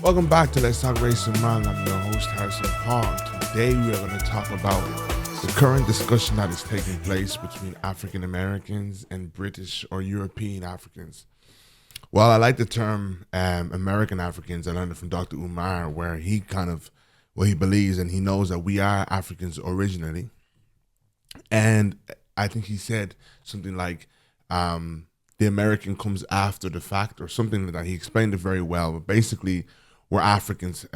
Welcome back to Let's Talk Race and Man. I'm your host, Harrison Paul. Today we are going to talk about the current discussion that is taking place between African Americans and British or European Africans. Well, I like the term American Africans. I learned it from Dr. Umar, where he he believes and he knows that we are Africans originally. And I think he said something like, the American comes after the fact or something like that. He explained it very well. But basically, we're Africans.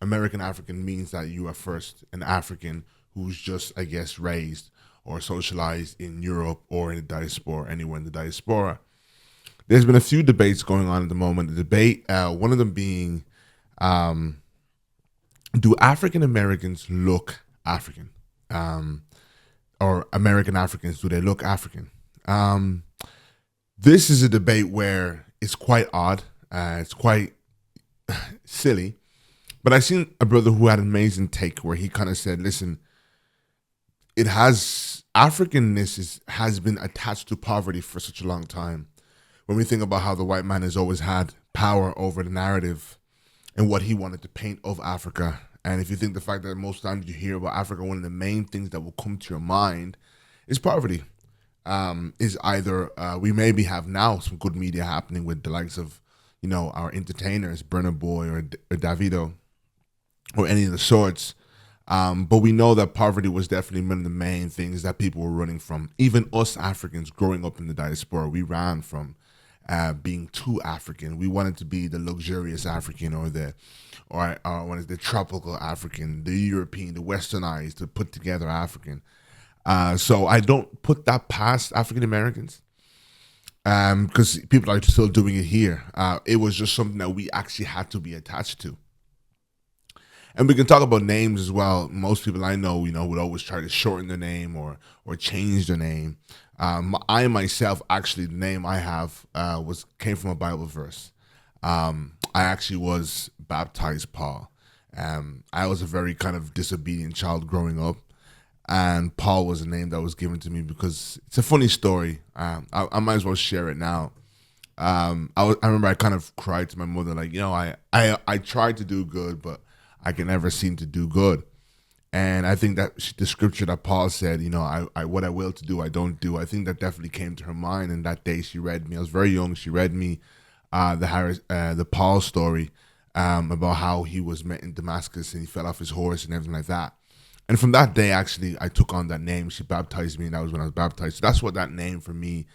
American African means that you are first an African who's just, I guess, raised or socialized in Europe or in the diaspora, anywhere in the diaspora. There's been a few debates going on at the moment. The debate, one of them being, do African Americans look African? Or American Africans, do they look African? This is a debate where it's quite odd. It's quite silly. But I seen a brother who had an amazing take where he kind of said, listen, Africanness has been attached to poverty for such a long time. When we think about how the white man has always had power over the narrative and what he wanted to paint of Africa. And if you think the fact that most times you hear about Africa, one of the main things that will come to your mind is poverty. Is either we maybe have now some good media happening with the likes of, our entertainers, Burna Boy or Davido or any of the sorts. But we know that poverty was definitely one of the main things that people were running from. Even us Africans growing up in the diaspora, we ran from being too African. We wanted to be the luxurious African or the tropical African, the European, the westernized, the put together African. So I don't put that past African Americans because people are still doing it here. It was just something that we actually had to be attached to. And we can talk about names as well. Most people I know, would always try to shorten their name or change their name. I myself, actually, the name I have came from a Bible verse. I actually was baptized Paul. I was a very kind of disobedient child growing up. And Paul was a name that was given to me because it's a funny story. I might as well share it now. I remember I kind of cried to my mother, like, I tried to do good, but I can never seem to do good. And I think that the scripture that Paul said, I what I will to do, I don't do. I think that definitely came to her mind. And that day she read me. I was very young. She read me the Paul story about how he was met in Damascus and he fell off his horse and everything like that. And from that day, actually, I took on that name. She baptized me, and that was when I was baptized. So that's what that name for me,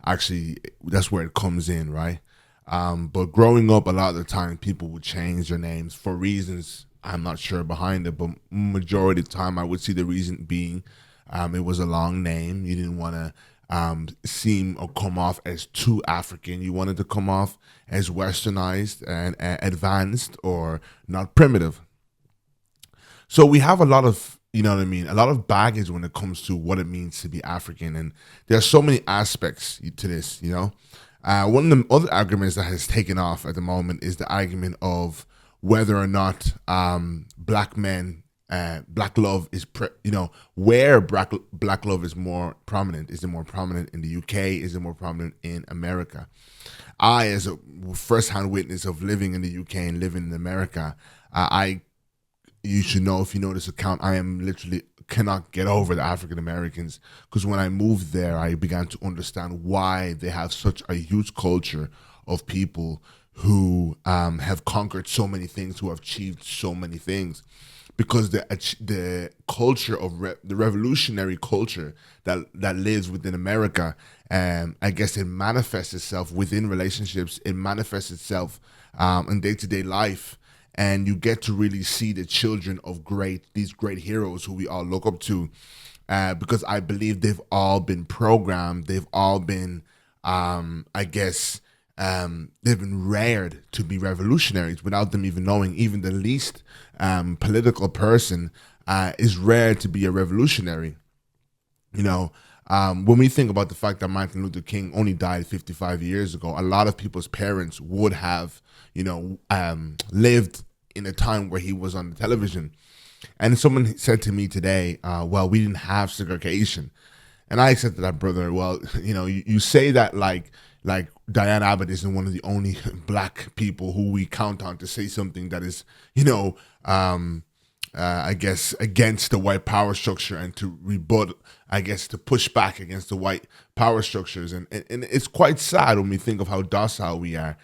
actually, that's where it comes in, right? But growing up, a lot of the time, people would change their names for reasons I'm not sure behind it. But majority of the time, I would see the reason being it was a long name. You didn't want to seem or come off as too African. You wanted to come off as westernized and advanced or not primitive. So we have a lot of, a lot of baggage when it comes to what it means to be African. And there are so many aspects to this, One of the other arguments that has taken off at the moment is the argument of whether or not black love is, where black love is more prominent. Is it more prominent in the UK? Is it more prominent in America? I, as a first-hand witness of living in the UK and living in America, you should know, if you know this account, I am literally cannot get over the African Americans, because when I moved there, I began to understand why they have such a huge culture of people who have conquered so many things, who have achieved so many things, because the culture of the revolutionary culture that lives within America, I guess it manifests itself within relationships. It manifests itself in day-to-day life. And you get to really see the children of these great heroes who we all look up to, because I believe they've all been programmed. They've all been, they've been reared to be revolutionaries without them even knowing. Even the least political person is reared to be a revolutionary. When we think about the fact that Martin Luther King only died 55 years ago, a lot of people's parents would have, lived in a time where he was on the television. And someone said to me today, well, we didn't have segregation. And I said to that brother, well, you say that like Diane Abbott isn't one of the only black people who we count on to say something that is, I guess, against the white power structure and to rebut, I guess, to push back against the white power structures. And it's quite sad when we think of how docile we are.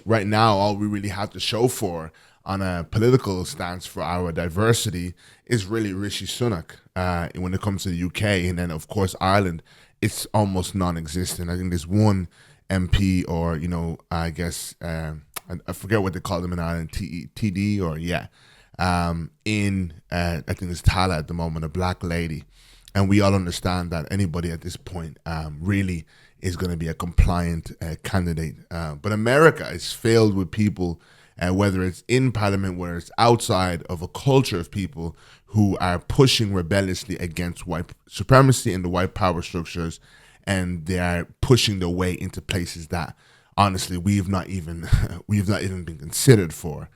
Right now, all we really have to show for on a political stance for our diversity is really Rishi Sunak when it comes to the UK. And then, of course, Ireland, it's almost non-existent. I think there's one MP or, I guess, I forget what they call them in Ireland, TD or, yeah. I think it's Tala at the moment, a black lady. And we all understand that anybody at this point really is going to be a compliant candidate. But America is filled with people, whether it's in parliament, whether it's outside, of a culture of people who are pushing rebelliously against white supremacy and the white power structures. And they are pushing their way into places that, honestly, we've not even been considered for.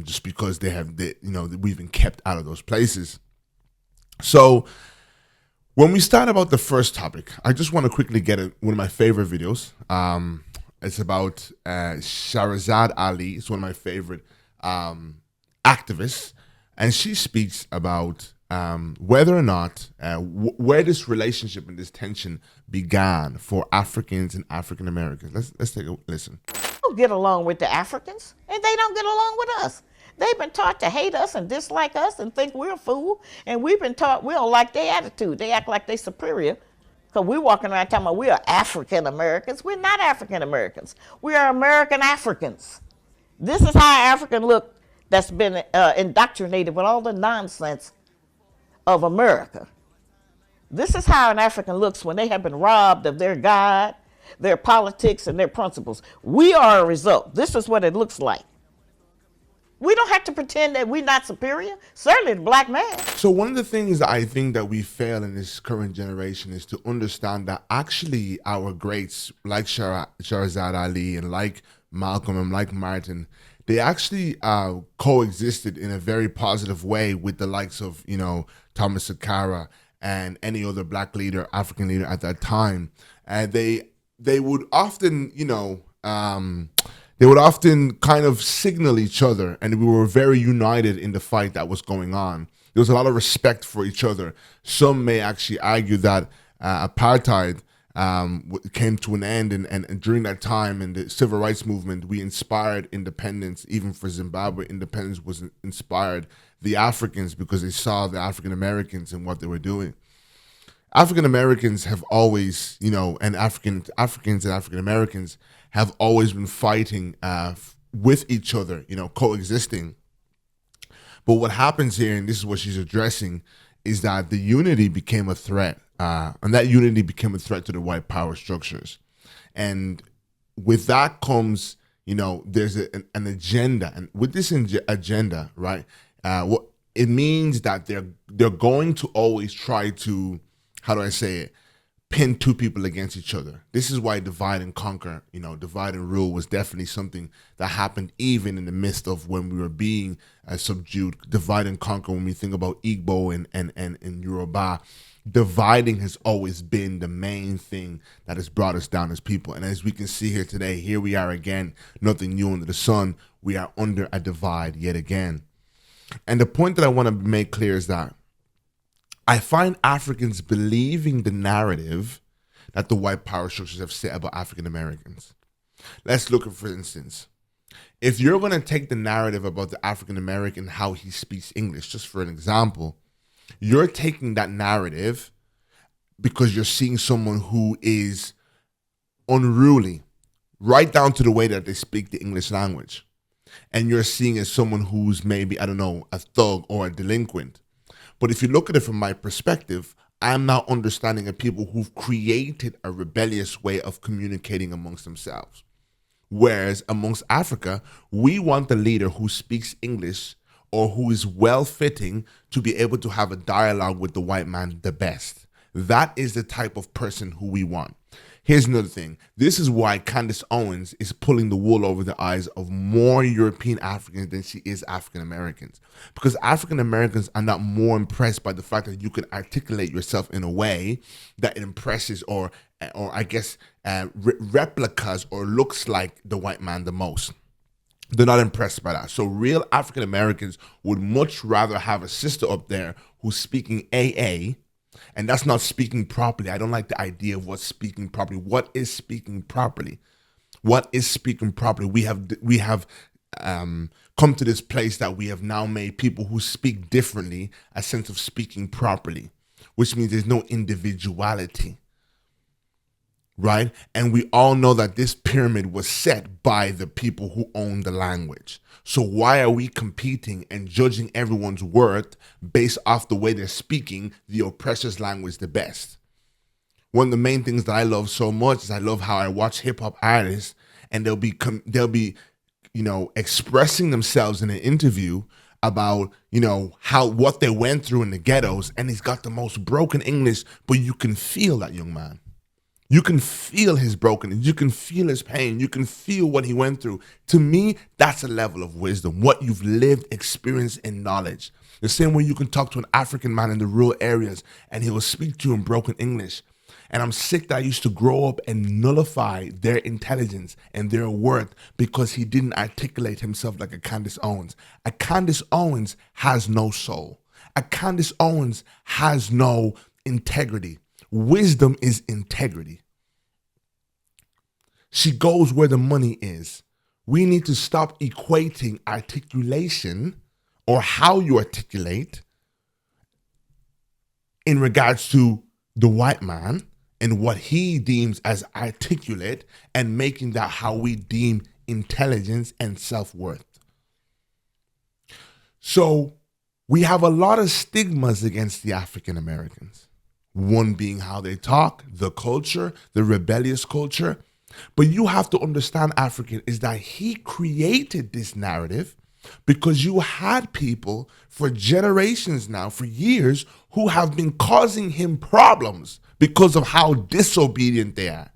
Just because we've been kept out of those places. So when we start about the first topic, I just want to quickly get one of my favorite videos. It's about Shahrazad Ali. It's one of my favorite activists. And she speaks about whether or not, where this relationship and this tension began for Africans and African Americans. Let's take a listen. Get along with the Africans, and they don't get along with us. They've been taught to hate us and dislike us and think we're a fool, and we've been taught we don't like their attitude. They act like they're superior because we're walking around talking about we are African Americans. We're not African Americans. We are American Africans. This is how an African look that's been indoctrinated with all the nonsense of America. This is how an African looks when they have been robbed of their God, their politics, and their principles. We are a result. This is what it looks like. We don't have to pretend that we're not superior. Certainly the black man. So one of the things that I think that we fail in this current generation is to understand that actually our greats, like Shahrazad Ali and like Malcolm and like Martin, they actually coexisted in a very positive way with the likes of, Thomas Sankara and any other black leader, African leader at that time. And they would often, they would often kind of signal each other, and we were very united in the fight that was going on. There was a lot of respect for each other. Some may actually argue that apartheid came to an end, and during that time in the civil rights movement, we inspired independence. Even for Zimbabwe, independence was inspired the Africans because they saw the African Americans and what they were doing. African Americans have always, and Africans and African Americans have always been fighting with each other, coexisting. But what happens here, and this is what she's addressing, is that the unity became a threat, and that unity became a threat to the white power structures. And with that comes, there's an agenda, and with this agenda, right, what it means that they're going to always try to, how do I say it, pin two people against each other. This is why divide and conquer, divide and rule was definitely something that happened even in the midst of when we were being subdued. Divide and conquer, when we think about Igbo and Yoruba, dividing has always been the main thing that has brought us down as people. And as we can see here today, here we are again, nothing new under the sun. We are under a divide yet again. And the point that I want to make clear is that I find Africans believing the narrative that the white power structures have said about African Americans. Let's look at, for instance, if you're going to take the narrative about the African American, how he speaks English, just for an example, you're taking that narrative because you're seeing someone who is unruly, right down to the way that they speak the English language. And you're seeing as someone who's maybe, I don't know, a thug or a delinquent. But if you look at it from my perspective, I'm now understanding of people who've created a rebellious way of communicating amongst themselves. Whereas amongst Africa, we want the leader who speaks English or who is well-fitting to be able to have a dialogue with the white man the best. That is the type of person who we want. Here's another thing. This is why Candace Owens is pulling the wool over the eyes of more European Africans than she is African Americans. Because African Americans are not more impressed by the fact that you can articulate yourself in a way that impresses or I guess replicas or looks like the white man the most. They're not impressed by that. So real African Americans would much rather have a sister up there who's speaking AA. And that's not speaking properly. I don't like the idea of what's speaking properly. What is speaking properly? What is speaking properly? We have come to this place that we have now made people who speak differently a sense of speaking properly, which means there's no individuality, right? And we all know that this pyramid was set by the people who own the language. So why are we competing and judging everyone's worth based off the way they're speaking the oppressor's language the best? One of the main things that I love so much is I love how I watch hip hop artists and they'll be expressing themselves in an interview about what they went through in the ghettos, and he's got the most broken English, but you can feel that young man. You can feel his brokenness. You can feel his pain. You can feel what he went through. To me, that's a level of wisdom, what you've lived, experienced, and knowledge. The same way you can talk to an African man in the rural areas and he will speak to you in broken English. And I'm sick that I used to grow up and nullify their intelligence and their worth because he didn't articulate himself like a Candace Owens. A Candace Owens has no soul. A Candace Owens has no integrity. Wisdom is integrity. She goes where the money is. We need to stop equating articulation or how you articulate in regards to the white man and what he deems as articulate and making that how we deem intelligence and self-worth. So we have a lot of stigmas against the African Americans. One being how they talk, the culture, the rebellious culture. But you have to understand, African, is that he created this narrative because you had people for generations now, for years, who have been causing him problems because of how disobedient they are.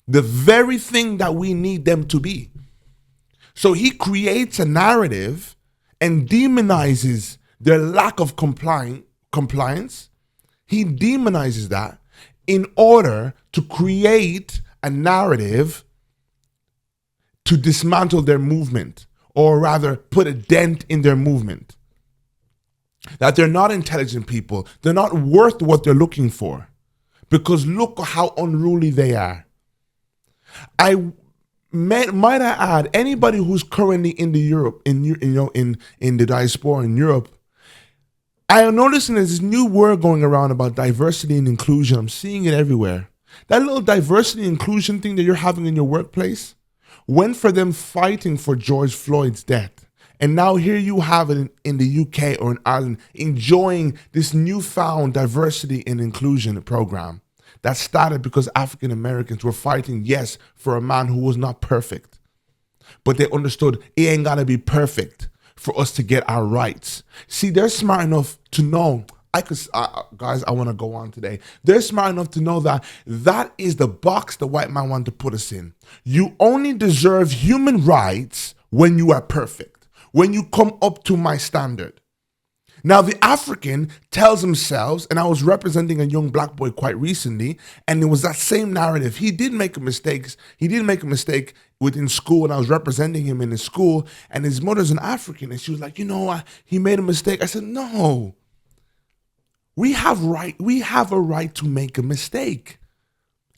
The very thing that we need them to be. So he creates a narrative and demonizes their lack of compliance. He demonizes that in order to create a narrative to dismantle their movement, or rather put a dent in their movement. That they're not intelligent people. They're not worth what they're looking for. Because look how unruly they are. Might I add, anybody who's currently in the diaspora in Europe, I am noticing there's this new word going around about diversity and inclusion. I'm seeing it everywhere. That little diversity and inclusion thing that you're having in your workplace went for them fighting for George Floyd's death. And now here you have it in the UK or in Ireland enjoying this newfound diversity and inclusion program that started because African Americans were fighting, yes, for a man who was not perfect. But they understood it ain't gotta be perfect for us to get our rights. See, they're smart enough to know, guys, I want to go on today. They're smart enough to know that that is the box the white man wanted to put us in. You only deserve human rights when you are perfect, when you come up to my standard. Now, the African tells themselves, and I was representing a young black boy quite recently, and it was that same narrative. He did make a mistake. He did make a mistake within school, and I was representing him in his school, and his mother's an African, and she was like, he made a mistake. I said, no. We have a right to make a mistake.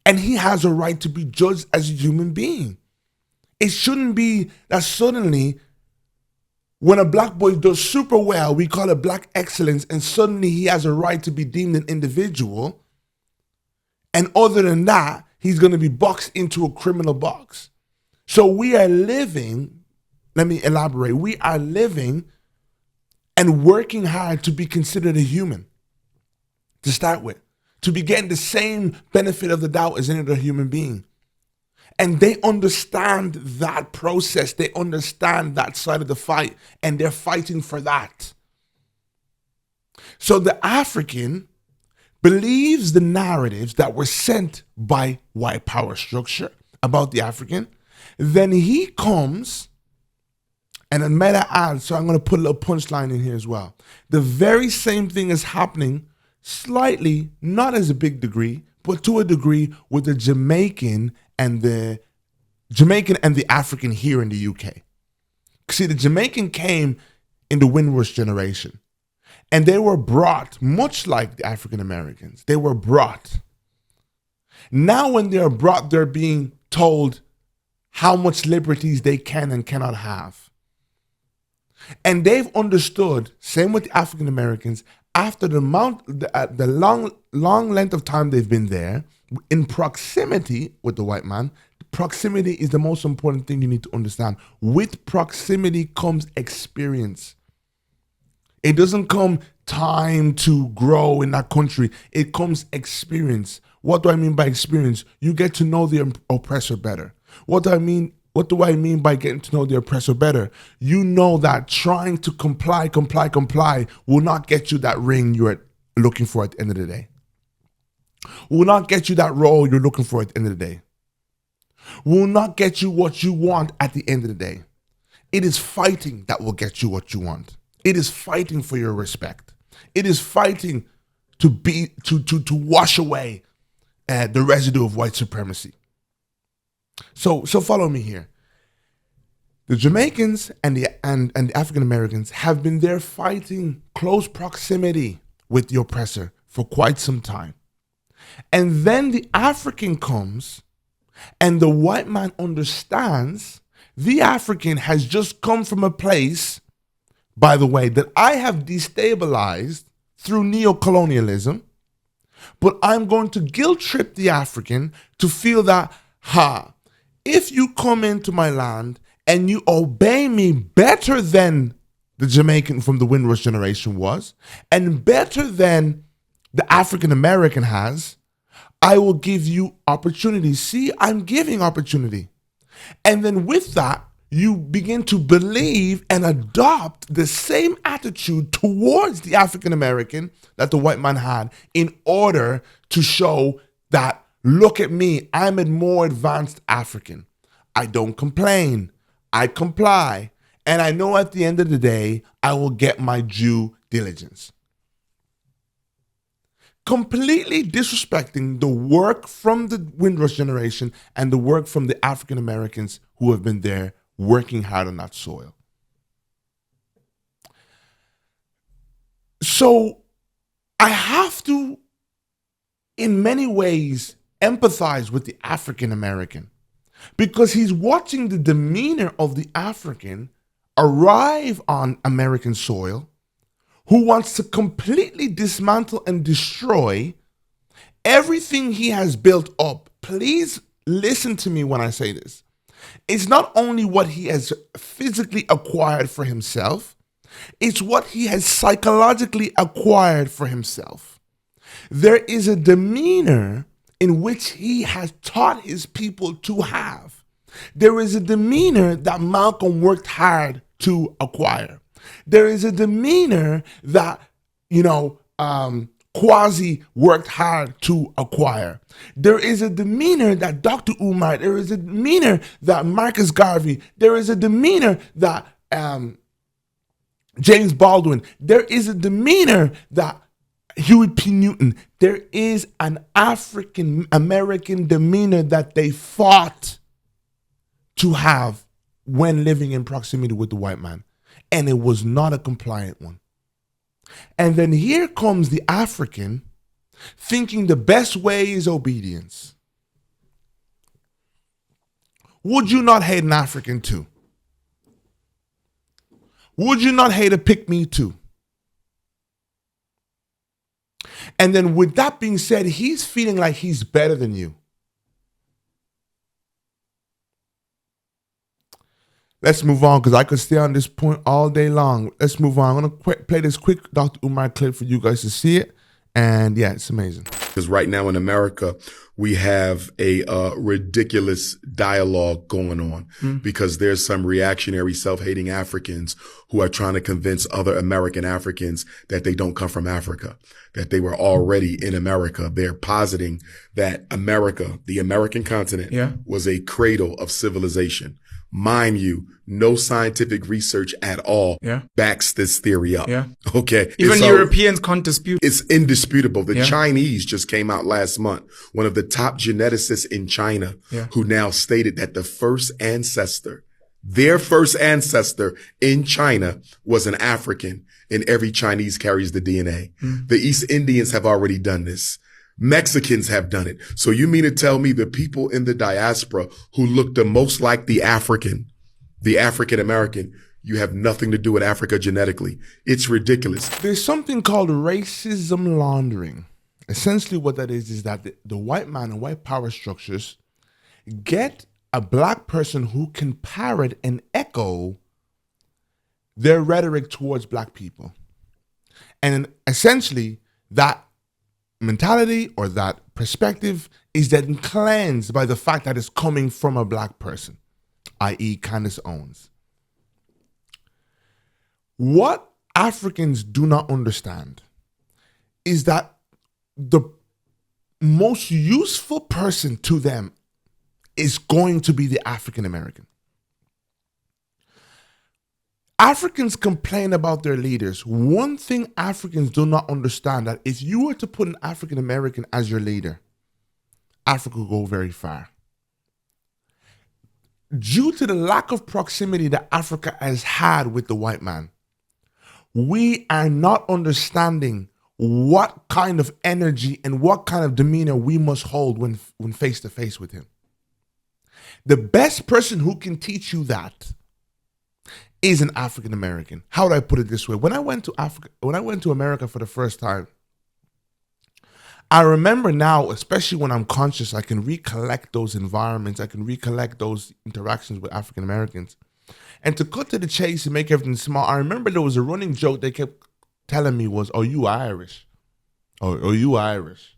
And he has a right to be judged as a human being. It shouldn't be that suddenly when a black boy does super well, we call it black excellence, and suddenly he has a right to be deemed an individual. And other than that, he's going to be boxed into a criminal box. So we are living, let me elaborate, we are living and working hard to be considered a human, to start with, to be getting the same benefit of the doubt as any other human being. And they understand that process. They understand that side of the fight, and they're fighting for that. So the African believes the narratives that were sent by white power structure about the African, then he comes and then meta adds, so I'm going to put a little punchline in here as well. The very same thing is happening slightly, not as a big degree, but to a degree with the Jamaican and the African here in the UK. See, the Jamaican came in the Windrush generation, and they were brought, much like the African Americans, they were brought. Now when they're brought, they're being told how much liberties they can and cannot have. And they've understood, same with the African Americans, after the long length of time they've been there, in proximity with the white man. Proximity is the most important thing you need to understand. With proximity comes experience. It doesn't come time to grow in that country. It comes experience. What do I mean by experience? You get to know the oppressor better. What do I mean by getting to know the oppressor better? You know that trying to comply will not get you that ring you're looking for at the end of the day. Will not get you that role you're looking for at the end of the day. Will not get you what you want at the end of the day. It is fighting that will get you what you want. It is fighting for your respect. It is fighting to wash away the residue of white supremacy. So follow me here. The Jamaicans and the African Americans have been there fighting close proximity with the oppressor for quite some time. And then the African comes, and the white man understands the African has just come from a place, by the way, that I have destabilized through neocolonialism, but I'm going to guilt trip the African to feel that, if you come into my land and you obey me better than the Jamaican from the Windrush generation was, and better than the African American has, I will give you opportunity. See, I'm giving opportunity. And then with that, you begin to believe and adopt the same attitude towards the African American that the white man had, in order to show that, look at me, I'm a more advanced African. I don't complain. I comply. And I know at the end of the day, I will get my due diligence. Completely disrespecting the work from the Windrush generation and the work from the African Americans who have been there working hard on that soil. So I have to, in many ways, empathize with the African American, because he's watching the demeanor of the African arrive on American soil, who wants to completely dismantle and destroy everything he has built up. Please listen to me when I say this. It's not only what he has physically acquired for himself, it's what he has psychologically acquired for himself. There is a demeanor in which he has taught his people to have. There is a demeanor that Malcolm worked hard to acquire. There is a demeanor that, Kwasi worked hard to acquire. There is a demeanor that Dr. Umar, there is a demeanor that Marcus Garvey, there is a demeanor that James Baldwin, there is a demeanor that Huey P. Newton, there is an African American demeanor that they fought to have when living in proximity with the white man. And it was not a compliant one. And then here comes the African thinking the best way is obedience. Would you not hate an African too? Would you not hate a pick-me too? And then with that being said, he's feeling like he's better than you. Let's move on, because I could stay on this point all day long. Let's move on. I'm going to play this quick Dr. Umar clip for you guys to see it. And yeah, it's amazing. Because right now in America, we have a ridiculous dialogue going on because there's some reactionary self-hating Africans who are trying to convince other American Africans that they don't come from Africa, that they were already in America. They're positing that America, the American continent, was a cradle of civilization. Mind you, no scientific research at all backs this theory up. Okay. Even Europeans can't dispute. It's indisputable. The Chinese just came out last month. One of the top geneticists in China who now stated that their first ancestor in China was an African, and every Chinese carries the DNA. The East Indians have already done this. Mexicans have done it. So you mean to tell me the people in the diaspora who look the most like the African American, you have nothing to do with Africa genetically? It's ridiculous. There's something called racism laundering. Essentially what that is that the white man and white power structures get a black person who can parrot and echo their rhetoric towards black people. And essentially that mentality or that perspective is then cleansed by the fact that it's coming from a black person, i.e. Candace Owens. What Africans do not understand is that the most useful person to them is going to be the African American. Africans complain about their leaders. One thing Africans do not understand that if you were to put an African American as your leader, Africa will go very far. Due to the lack of proximity that Africa has had with the white man, we are not understanding what kind of energy and what kind of demeanor we must hold when face to face with him. The best person who can teach you that is an African American. How would I put it this way? When I went to America for the first time, I remember now, especially when I'm conscious, I can recollect those environments. I can recollect those interactions with African Americans. And to cut to the chase and make everything small, I remember there was a running joke they kept telling me was, "Oh, you Irish? Oh, you Irish?"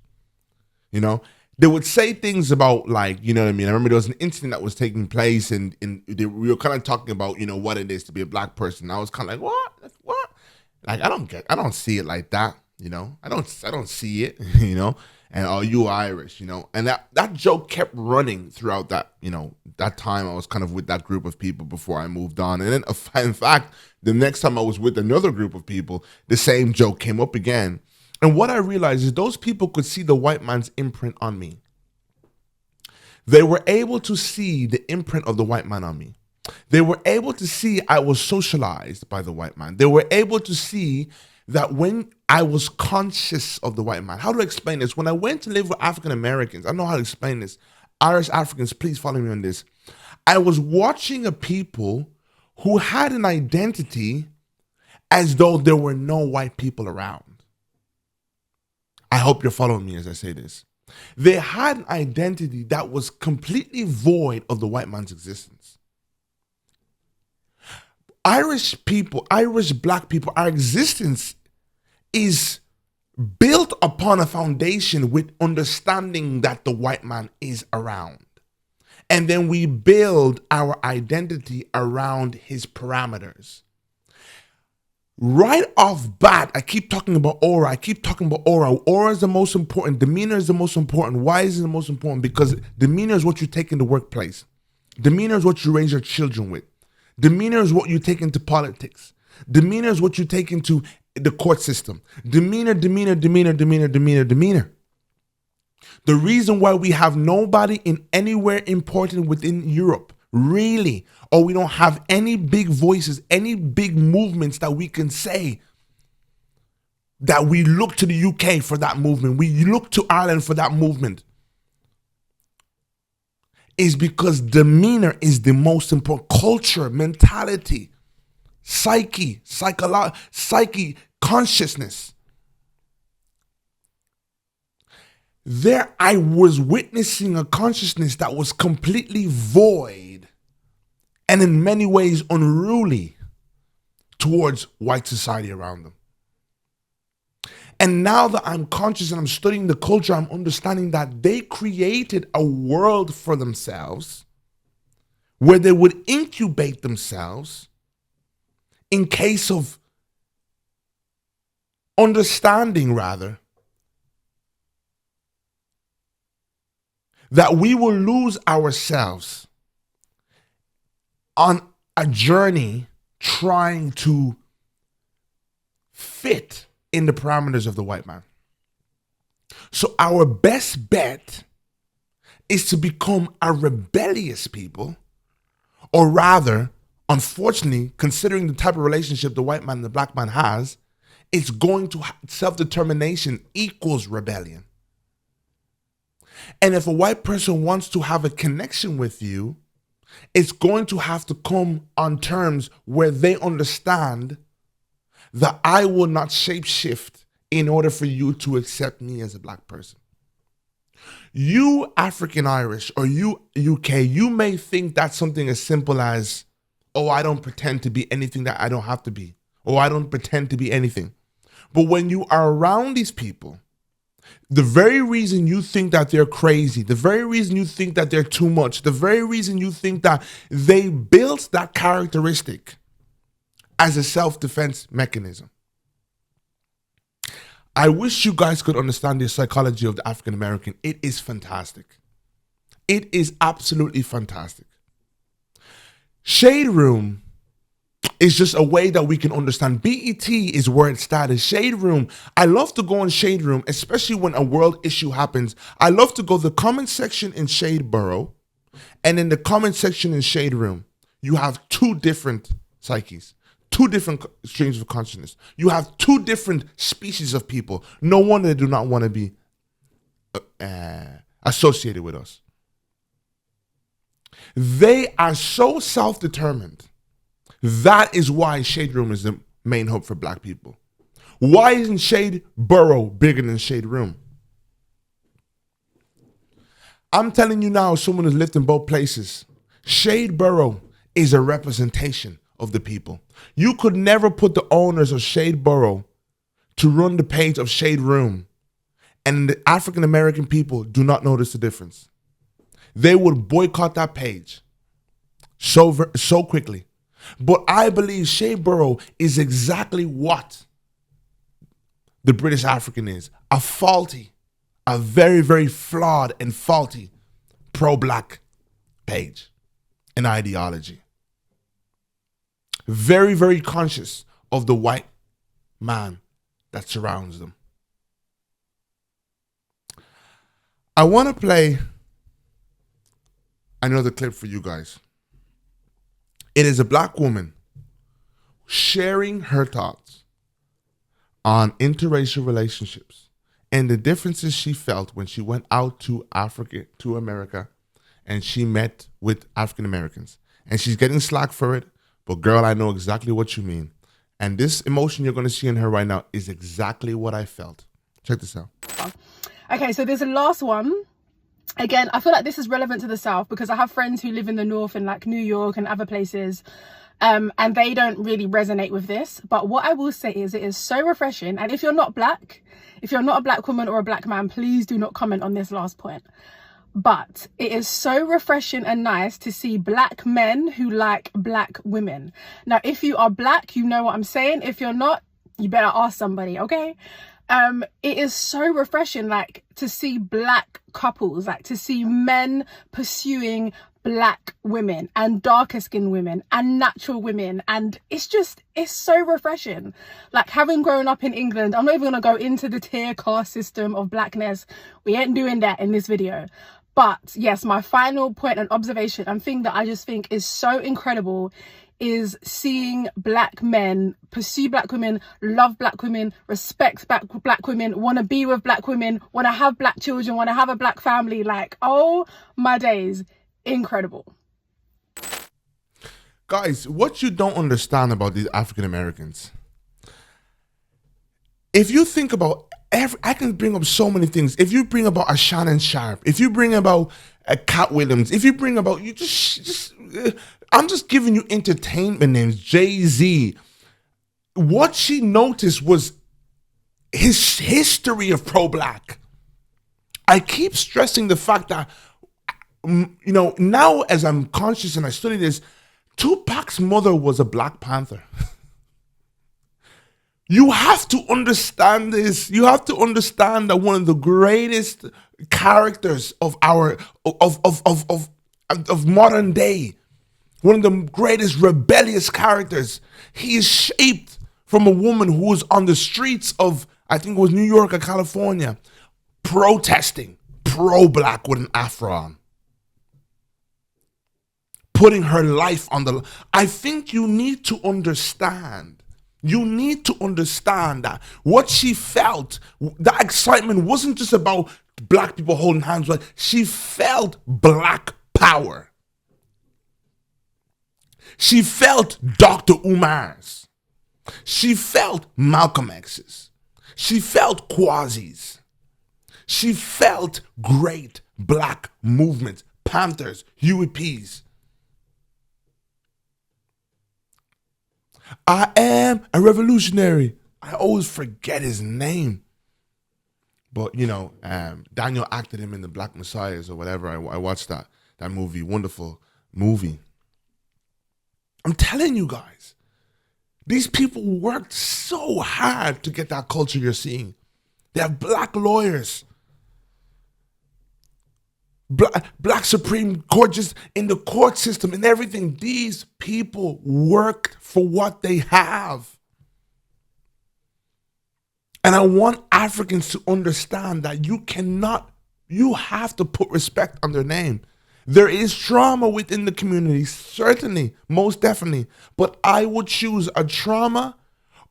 You know, they would say things about, like, you know what I mean? I remember there was an incident that was taking place and we were kind of talking about, you know, what it is to be a black person. I was kind of like, what? Like, I don't see it like that, you know? I don't see it, you know? And, "Oh, you Irish," you know? And that joke kept running throughout that, you know, that time I was kind of with that group of people before I moved on. And then, in fact, the next time I was with another group of people, the same joke came up again. And what I realized is those people could see the white man's imprint on me. They were able to see the imprint of the white man on me. They were able to see I was socialized by the white man. They were able to see that when I was conscious of the white man. How do I explain this? When I went to live with African Americans, I don't know how to explain this. Irish Africans, please follow me on this. I was watching a people who had an identity as though there were no white people around. I hope you're following me as I say this. They had an identity that was completely void of the white man's existence. Irish people, Irish black people, our existence is built upon a foundation with understanding that the white man is around. And then we build our identity around his parameters. Right off bat, I keep talking about aura. Aura is the most important. Demeanor is the most important. Why is it the most important? Because demeanor is what you take in the workplace. Demeanor is what you raise your children with. Demeanor is what you take into politics. Demeanor is what you take into the court system. Demeanor. The reason why we have nobody in anywhere important within Europe, really, or we don't have any big voices, any big movements that we can say that we look to the UK for that movement, we look to Ireland for that movement, is because demeanor is the most important. Culture, mentality, psyche, consciousness. There I was witnessing a consciousness that was completely void and in many ways unruly towards white society around them. And now that I'm conscious and I'm studying the culture, I'm understanding that they created a world for themselves where they would incubate themselves in case of understanding, rather, that we will lose ourselves on a journey trying to fit in the parameters of the white man. So our best bet is to become a rebellious people, or rather, unfortunately, considering the type of relationship the white man and the black man has, it's going to self-determination equals rebellion. And if a white person wants to have a connection with you, it's going to have to come on terms where they understand that I will not shapeshift in order for you to accept me as a black person. You African Irish or you UK, you may think that's something as simple as, oh, I don't pretend to be anything that I don't have to be, or I don't pretend to be anything. But when you are around these people, the very reason you think that they're crazy, the very reason you think that they're too much, the very reason you think that they built that characteristic as a self-defense mechanism. I wish you guys could understand the psychology of the African American. It is fantastic. It is absolutely fantastic. Shade Room is just a way that we can understand. BET is where it started. Shade Room, I love to go in Shade Room, especially when a world issue happens. I love to go to the comment section in Shade Borough, and in the comment section in Shade Room, you have two different psyches. Two different streams of consciousness. You have two different species of people. No wonder they do not want to be associated with us. They are so self-determined. That is why Shade Room is the main hope for black people. Why isn't Shade Borough bigger than Shade Room? I'm telling you now, someone who's lived in both places. Shade Borough is a representation of the people. You could never put the owners of Shade Borough to run the page of Shade Room, and the African American people do not notice the difference. They would boycott that page so quickly. But I believe Shade Borough is exactly what the British African is. A very, very flawed and faulty pro-black page and ideology. Very, very conscious of the white man that surrounds them. I want to play another clip for you guys. It is a black woman sharing her thoughts on interracial relationships and the differences she felt when she went out to America, and she met with African Americans. And she's getting slack for it. But girl, I know exactly what you mean. And this emotion you're going to see in her right now is exactly what I felt. Check this out. Okay, so there's a last one. Again, I feel like this is relevant to the South because I have friends who live in the North in like New York and other places. And they don't really resonate with this. But what I will say is it is so refreshing. And if you're not black, if you're not a black woman or a black man, please do not comment on this last point. But it is so refreshing and nice to see black men who like black women. Now, if you are black, you know what I'm saying. If you're not, you better ask somebody, okay? It is so refreshing, like, to see black couples, like, to see men pursuing black women and darker skinned women and natural women. And it's so refreshing. Like, having grown up in England, I'm not even going to go into the tier caste system of blackness. We ain't doing that in this video. But yes, my final point and observation and thing that I just think is so incredible is seeing black men pursue black women, love black women, respect black women, want to be with black women, want to have black children, want to have a black family. Like, oh my days, incredible. Guys, what you don't understand about these African Americans, if you think about I can bring up so many things. If you bring about a Shannon Sharp, if you bring about a Cat Williams, if you bring about, you I'm just giving you entertainment names, Jay-Z. What she noticed was his history of pro-black. I keep stressing the fact that, now as I'm conscious and I study this, Tupac's mother was a Black Panther. You have to understand this. You have to understand that one of the greatest characters of modern day, one of the greatest rebellious characters, he is shaped from a woman who was on the streets of, I think it was New York or California, protesting pro-black with an afro on, putting her life on the. I think you need to understand. You need to understand that what she felt, that excitement wasn't just about black people holding hands, but she felt black power. She felt Dr. Umar's. She felt Malcolm X's. She felt Kwasi's. She felt great black movements, Panthers, Huey P's. I am a revolutionary. I always forget his name. But, Daniel acted him in the Black Messiahs or whatever. I watched that movie, wonderful movie. I'm telling you guys, these people worked so hard to get that culture you're seeing. They have black lawyers, black Supreme Court, just in the court system and everything. These people worked for what they have. And I want Africans to understand that you have to put respect on their name. There is trauma within the community, certainly, most definitely. But I would choose a trauma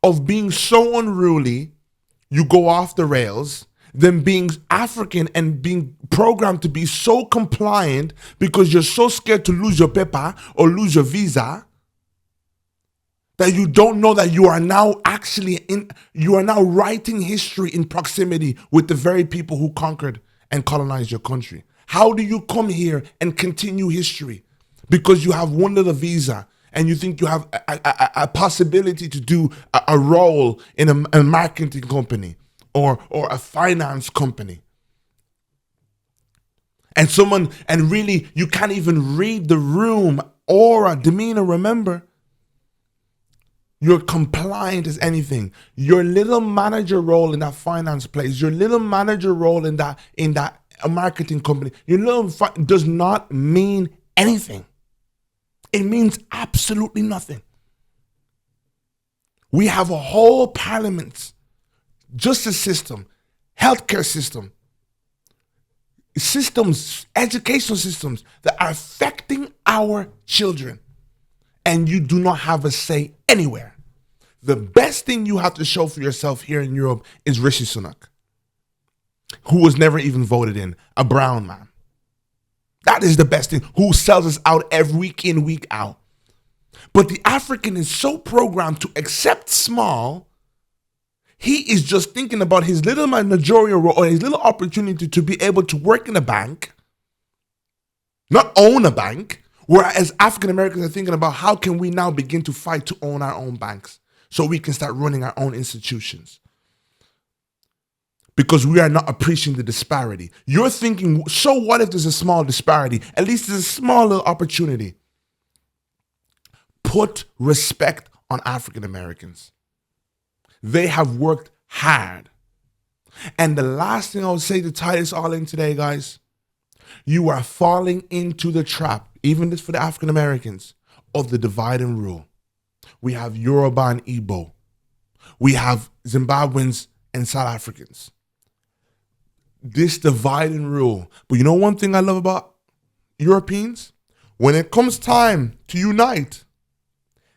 of being so unruly, you go off the rails, than being African and being programmed to be so compliant because you're so scared to lose your paper or lose your visa that you don't know that you are now writing history in proximity with the very people who conquered and colonized your country. How do you come here and continue history? Because you have one little visa and you think you have a possibility to do a role in a marketing company or a finance company. And really you can't even read the room, aura, demeanor. Remember, you're compliant as anything. Your little manager role in that finance place, your little manager role in that a marketing company, does not mean anything. It means absolutely nothing. We have a whole parliament, justice system, healthcare system, educational systems that are affecting our children, and you do not have a say anywhere. The best thing you have to show for yourself here in Europe is Rishi Sunak, who was never even voted in, a brown man. That is the best thing, who sells us out every week in, week out. But the African is so programmed to accept small, he is just thinking about his little managerial role or his little opportunity to be able to work in a bank, not own a bank, whereas African Americans are thinking about how can we now begin to fight to own our own banks so we can start running our own institutions. Because we are not appreciating the disparity. You're thinking, so what if there's a small disparity? At least there's a small little opportunity. Put respect on African Americans. They have worked hard. And the last thing I would say to tie this all in today, guys, you are falling into the trap, even this for the African Americans, of the divide and rule. We have Yoruba and Igbo. We have Zimbabweans and South Africans. This divide and rule. But you know one thing I love about Europeans? When it comes time to unite,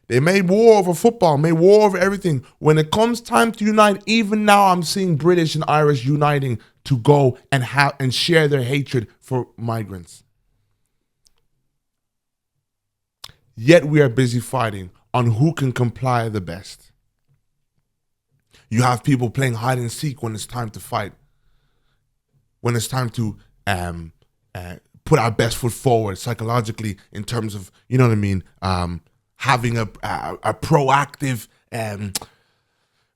they made war over football, made war over everything. When it comes time to unite, even now I'm seeing British and Irish uniting to go and share their hatred for migrants. Yet we are busy fighting on who can comply the best. You have people playing hide and seek when it's time to fight. When it's time to put our best foot forward psychologically in terms of, you know what I mean, having a proactive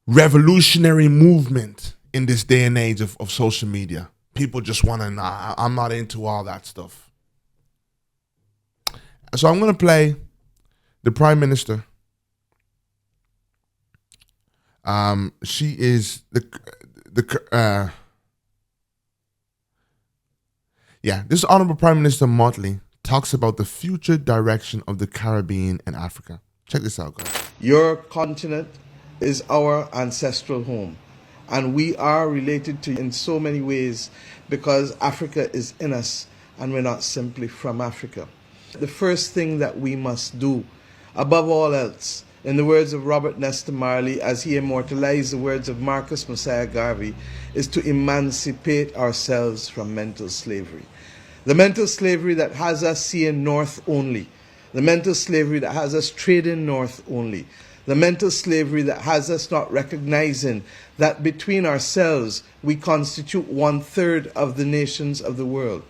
revolutionary movement in this day and age of social media. People just want to, nah, I'm not into all that stuff. So I'm going to play the Prime Minister. She is this Honorable Prime Minister Motley talks about the future direction of the Caribbean and Africa. Check this out, guys. Your continent is our ancestral home, and we are related to you in so many ways because Africa is in us and we're not simply from Africa. The first thing that we must do, above all else, in the words of Robert Nesta Marley, as he immortalized the words of Marcus Messiah Garvey, is to emancipate ourselves from mental slavery. The mental slavery that has us seeing north only. The mental slavery that has us trading north only. The mental slavery that has us not recognizing that between ourselves we constitute 1/3 of the nations of the world.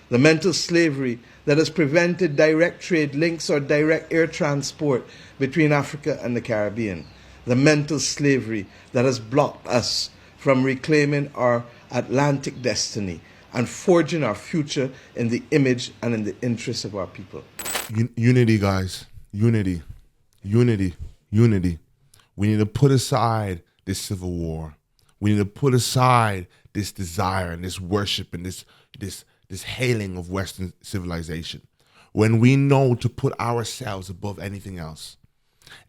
The mental slavery that has prevented direct trade links or direct air transport between Africa and the Caribbean. The mental slavery that has blocked us from reclaiming our Atlantic destiny and forging our future in the image and in the interests of our people. Unity, guys. Unity. Unity. Unity. We need to put aside this civil war. We need to put aside this desire and this worship and this hailing of Western civilization. When we know to put ourselves above anything else.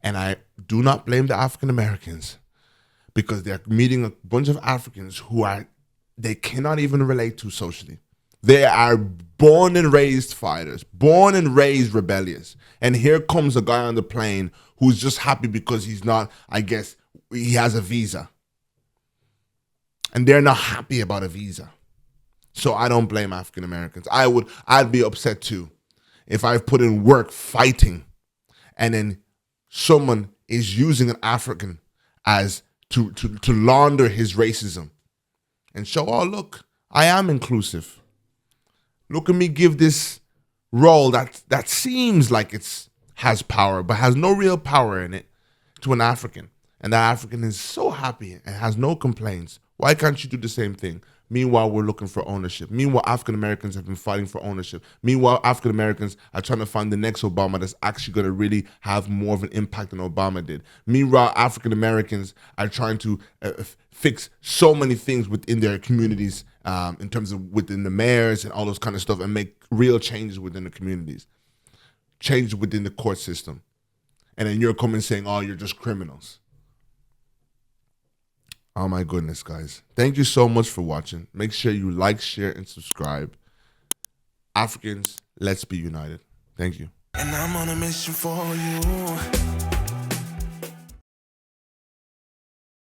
And I do not blame the African Americans, because they're meeting a bunch of Africans who they cannot even relate to socially. They are born and raised fighters, born and raised rebellious. And here comes a guy on the plane who's just happy because he's not, I guess, he has a visa. And they're not happy about a visa. So I don't blame African Americans. I'd be upset too if I've put in work fighting and then someone is using an African as to launder his racism and show, oh, look, I am inclusive. Look at me give this role that seems like it has power but has no real power in it to an African. And that African is so happy and has no complaints. Why can't you do the same thing? Meanwhile, we're looking for ownership. Meanwhile, African Americans have been fighting for ownership. Meanwhile, African Americans are trying to find the next Obama that's actually going to really have more of an impact than Obama did. Meanwhile, African Americans are trying to fix so many things within their communities in terms of within the mayors and all those kind of stuff and make real changes within the communities, changes within the court system. And then you're coming saying, oh, you're just criminals. Oh my goodness, guys. Thank you so much for watching. Make sure you like, share, and subscribe. Africans, let's be united. Thank you. And I'm on a mission for you.